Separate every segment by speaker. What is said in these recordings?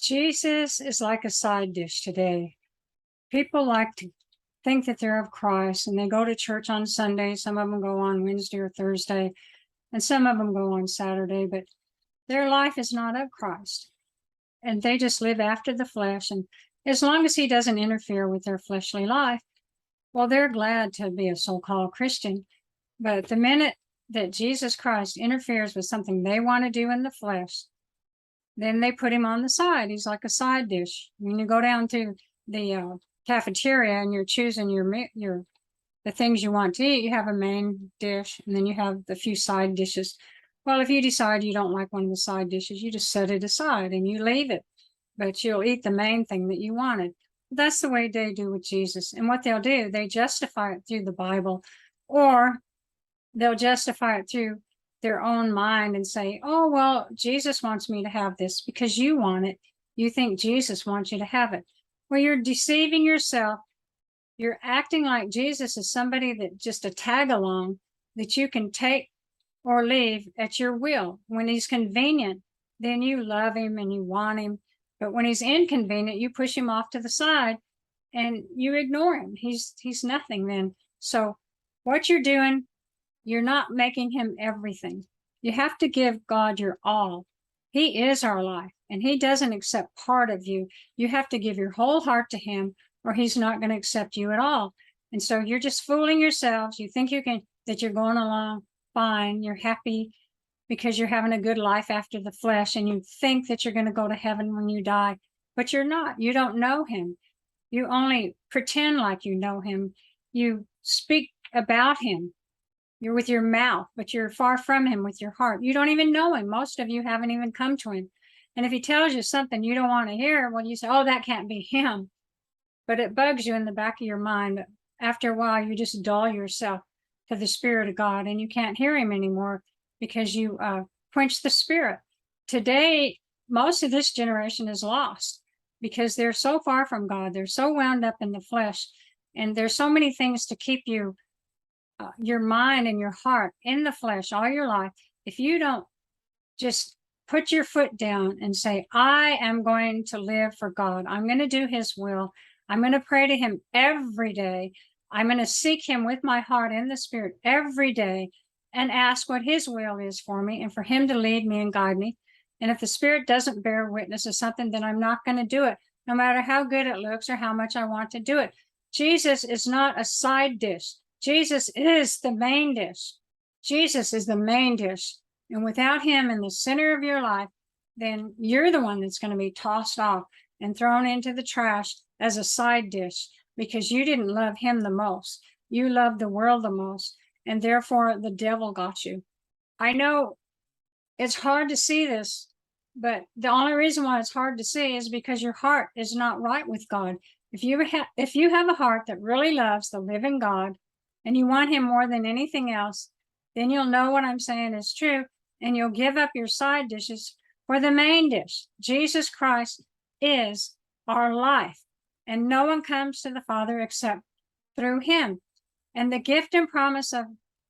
Speaker 1: Jesus is like a side dish today. People like to think that they're of Christ and they go to church on Sunday. Some of them go on Wednesday or Thursday, and some of them go on Saturday, but their life is not of Christ. And they just live after the flesh. And as long as he doesn't interfere with their fleshly life, well, they're glad to be a so-called Christian. But the minute that Jesus Christ interferes with something they want to do in the flesh, then they put him on the side. He's like a side dish. When you go down to the cafeteria and you're choosing the things you want to eat, you have a main dish and then you have the few side dishes. Well, if you decide you don't like one of the side dishes, you just set it aside and you leave it, but you'll eat the main thing that you wanted. That's the way they do with Jesus. And what they'll do, they justify it through the Bible, or they'll justify it through their own mind and say, oh, well, Jesus wants me to have this because you want it. You think Jesus wants you to have it. Well, you're deceiving yourself. You're acting like Jesus is somebody that just a tag along that you can take or leave at your will. When he's convenient, then you love him and you want him. But when he's inconvenient, you push him off to the side and you ignore him. He's nothing then. So what you're doing, you're not making him everything. You have to give God your all. He is our life, and he doesn't accept part of you. You have to give your whole heart to him, or he's not going to accept you at all. And so you're just fooling yourselves. You think that you're going along fine. You're happy because you're having a good life after the flesh, and you think that you're going to go to heaven when you die, but you're not. You don't know him. You only pretend like you know him. You speak about him. You're with your mouth, but you're far from him with your heart. You don't even know him. Most of you haven't even come to him. And if he tells you something you don't want to hear, well, you say, oh, that can't be him. But it bugs you in the back of your mind. But after a while, you just dull yourself to the Spirit of God, and you can't hear him anymore because you quench the Spirit. Today, most of this generation is lost because they're so far from God. They're so wound up in the flesh, and there's so many things to keep you your mind and your heart in the flesh all your life. If you don't just put your foot down and say, I am going to live for God. I'm going to do his will. I'm going to pray to him every day. I'm going to seek him with my heart in the Spirit every day and ask what his will is for me and for him to lead me and guide me. And if the Spirit doesn't bear witness of something, then I'm not going to do it, no matter how good it looks or how much I want to do it. Jesus is not a side dish. Jesus is the main dish. Jesus is the main dish. And without him in the center of your life, then you're the one that's going to be tossed off and thrown into the trash as a side dish because you didn't love him the most. You loved the world the most, and therefore the devil got you. I know it's hard to see this, but the only reason why it's hard to see is because your heart is not right with God. If you have a heart that really loves the living God, and you want him more than anything else, then you'll know what I'm saying is true, and you'll give up your side dishes for the main dish. Jesus Christ is our life, and no one comes to the Father except through him. And the gift and promise of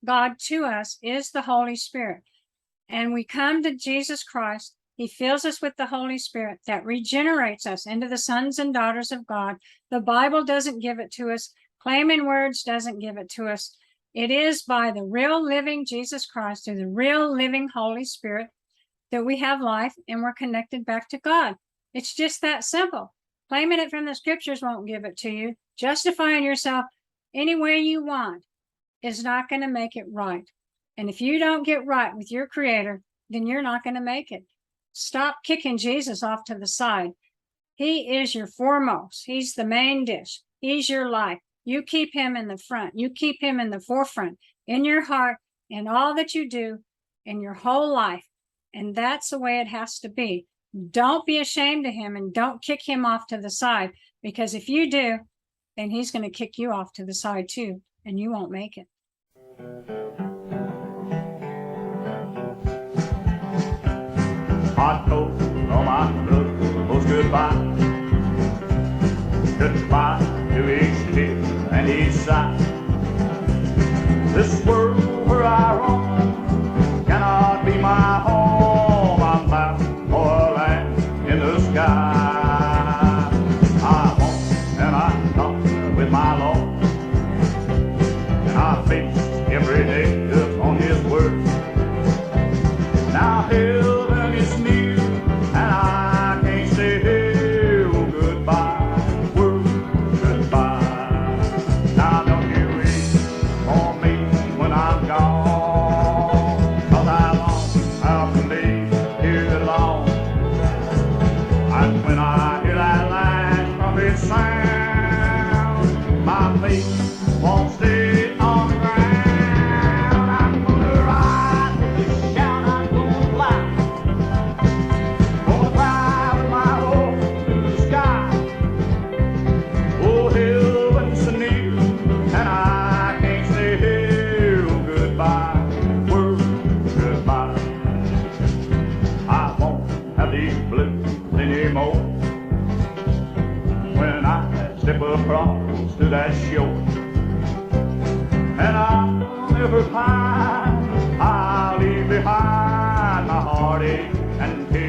Speaker 1: God to us is the Holy Spirit. And we come to Jesus Christ. He fills us with the Holy Spirit that regenerates us into the sons and daughters of God. The Bible doesn't give it to us. Claiming words doesn't give it to us. It is by the real living Jesus Christ, through the real living Holy Spirit, that we have life and we're connected back to God. It's just that simple. Claiming it from the scriptures won't give it to you. Justifying yourself any way you want is not going to make it right. And if you don't get right with your Creator, then you're not going to make it. Stop kicking Jesus off to the side. He is your foremost. He's the main dish. He's your life. You keep him in the front. You keep him in the forefront, in your heart, in all that you do, in your whole life. And that's the way it has to be. Don't be ashamed of him and don't kick him off to the side, because if you do, then he's going to kick you off to the side too, and you won't make it.
Speaker 2: Hot coat on my blood was goodbye. Goodbye to each tear and each sigh. This world where I roam cannot be my home. I'm bound for a land in the sky. I walk and I talk with my Lord, and I face every day upon His word. Now heaven is near, and I can't say oh, goodbye, word, goodbye. Now don't you wait for me when I'm gone, 'cause I long out to be here alone. And when I hear that last trumpet sound, my faith won't stay on the ground. I'm gonna rise with a shout, I'm gonna fly, gonna fly with my hope in the sky. Oh, heaven's so near, and I can't say oh, goodbye, word, goodbye. I won't have these blues anymore when I step across to that shore. And I'll never find, I'll leave behind my heartache and tears.